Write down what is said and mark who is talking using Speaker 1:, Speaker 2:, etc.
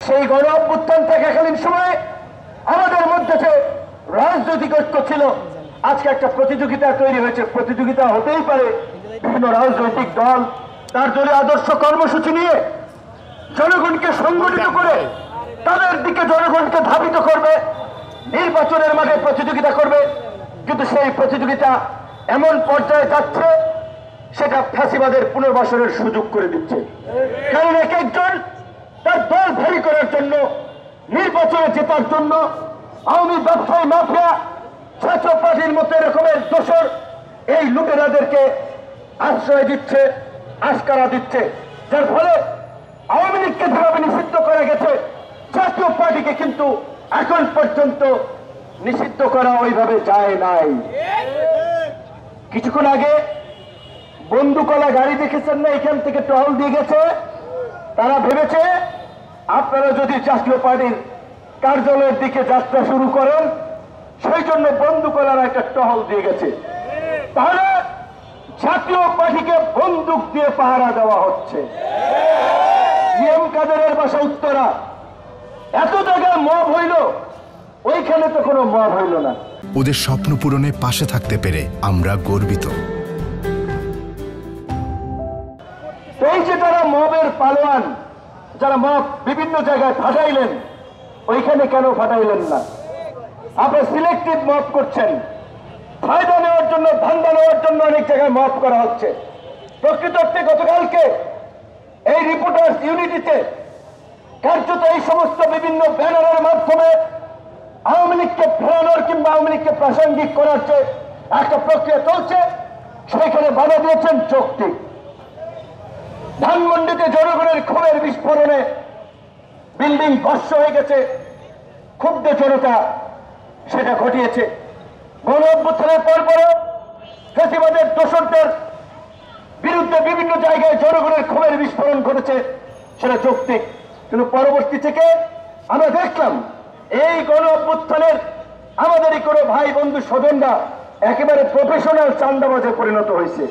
Speaker 1: সেই গণ অভ্যুত্থান থাকাকালীন সময়ে আমাদের মধ্যে যে রাজনৈতিক ঐক্য ছিল, আজকে একটা প্রতিযোগিতা তৈরি হয়েছে। প্রতিযোগিতা হতেই পারে, বিভিন্ন রাজনৈতিক দল তার দলীয় আদর্শ কর্মসূচি নিয়ে জনগণকে সংগঠিত করে তাদের দিকে জনগণকে ধাবিত করবে, নির্বাচনের মাঠে প্রতিযোগিতা করবে। কিন্তু সেই প্রতিযোগিতা এমন পর্যায়ে যাচ্ছে, সেটা ফ্যাসিবাদের পুনর্বাসনের সুযোগ করে দিচ্ছে। কারণ এক একজন তার দল ভারী করার জন্য, নির্বাচনে জেতার জন্য আওয়ামী ব্যবসায়ী মাফিয়া, ছাত্র পার্টির মতো এরকমের দোসর এই লুটেরাদেরকে আশ্রয় দিচ্ছে, আশকারা দিচ্ছে, যার ফলে আওয়ামী লীগকে যেভাবে নিষিদ্ধ করা গেছে, জাতীয় পার্টিকে কিন্তু এখন পর্যন্ত নিষিদ্ধ করা ওইভাবে যায় নাই। কিছুক্ষণ আগে বন্দুকলা গাড়ি দেখেছেন না, এখান থেকে টহল দিয়ে গেছে। তারা ভেবেছে আপনারা যদি জাতীয় পার্টির কার্যালয়ের দিকে যাত্রা শুরু করেন, সেই জন্য বন্দুকলারা একটা টহল দিয়ে গেছে। তাহলে জাতীয় পার্টিকে বন্দুক দিয়ে পাহারা দেওয়া হচ্ছে। জিএম কাদেরের বাসা উত্তরা, এত জায়গায় মব হইল, ওইখানে তো কোনো মব হইল না।
Speaker 2: ওদের স্বপ্ন পূরণে পাশে থাকতে পেরে আমরা গর্বিত।
Speaker 1: এই যে যারা মবের পালোয়ান, যারা মব বিভিন্ন জায়গায় ফাটাইলেন, ওইখানে কেন ফাটাইলেন না? আপনি সিলেক্টিভ মব করছেন, ফায়দা নেওয়ার জন্য, ধান্দা নেওয়ার জন্য অনেক জায়গায় মব করা হচ্ছে। প্রকৃতার্থে গতকালকে এই রিপোর্টার্স ইউনিটিতে কার্যত এই সমস্ত বিভিন্ন ব্যানারের মাধ্যমে আওয়ামী লীগকে ফেরানোর কিংবা আওয়ামী লীগকে প্রাসঙ্গিক করার যে একটা প্রক্রিয়া চলছে, সেখানে বাধা দিয়েছেন যৌক্তিক। ধানমন্ডিতে জনগণের ক্ষোভের বিস্ফোরণে বিল্ডিং ভস্ম হয়ে গেছে, ক্ষুব্ধ জনতা সেটা ঘটিয়েছে। গণ অভ্যুত্থানের পরপরও ফ্যাসিবাদের দোসরদের বিরুদ্ধে বিভিন্ন জায়গায় জনগণের ক্ষোভের বিস্ফোরণ ঘটেছে, সেটা যৌক্তিক। কিন্তু পরবর্তী থেকে আমরা দেখলাম এই গণ অভ্যুত্থানের আমাদেরই কোনো ভাই বন্ধু স্বজনরা একেবারে প্রফেশনাল চাঁদাবাজে পরিণত হয়েছে।